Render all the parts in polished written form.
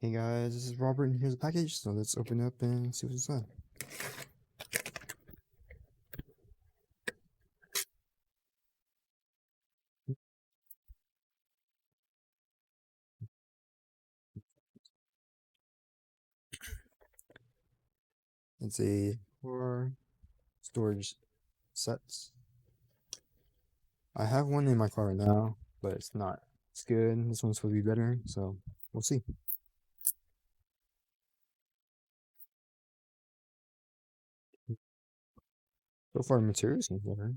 Hey guys, this is Robert and here's a package, so let's open it up and see what's inside. It's a 4 storage sets. I have one in my car right now, but it's not as good. This one's supposed to be better, so we'll see. So far, material seems better.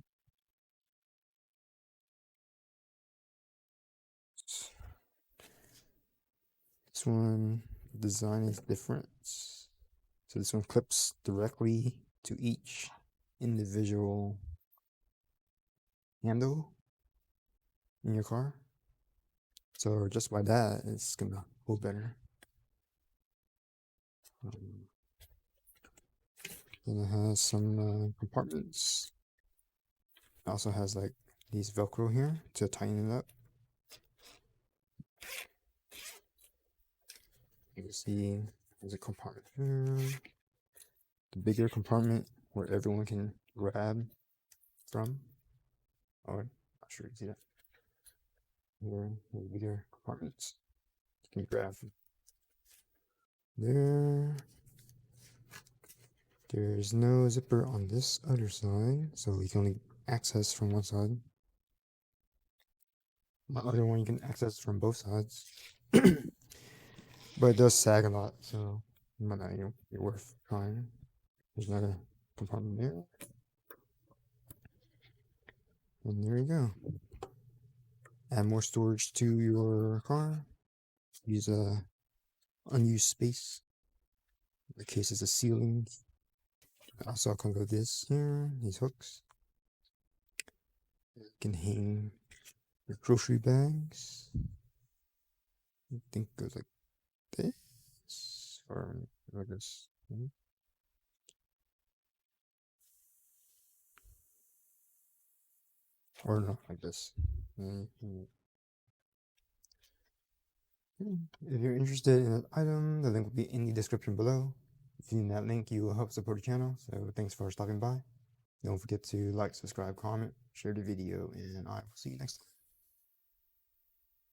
This one, design is different. So this one clips directly to each individual handle in your car. So just by that, it's gonna hold better. Then it has some compartments. It also has like these Velcro here to tighten it up. You can see there's a compartment here. The bigger compartment where everyone can grab from. Oh, I'm not sure you can see that. Here, the bigger compartments. You can grab from there. There's no zipper on this other side, so you can only access from one side. The other one you can access from both sides. But it does sag a lot, so it might not be worth trying. There's another compartment there. And there you go. Add more storage to your car. Use a unused space. In the case it's a ceiling. Also comes with this here, these hooks. You can hang your grocery bags. I think it goes like this or like this. Or not like this. If you're interested in an item, the link will be in the description below. If you need that link, you will help support the channel. So thanks for stopping by. Don't forget to like, subscribe, comment, share the video, and I will see you next time.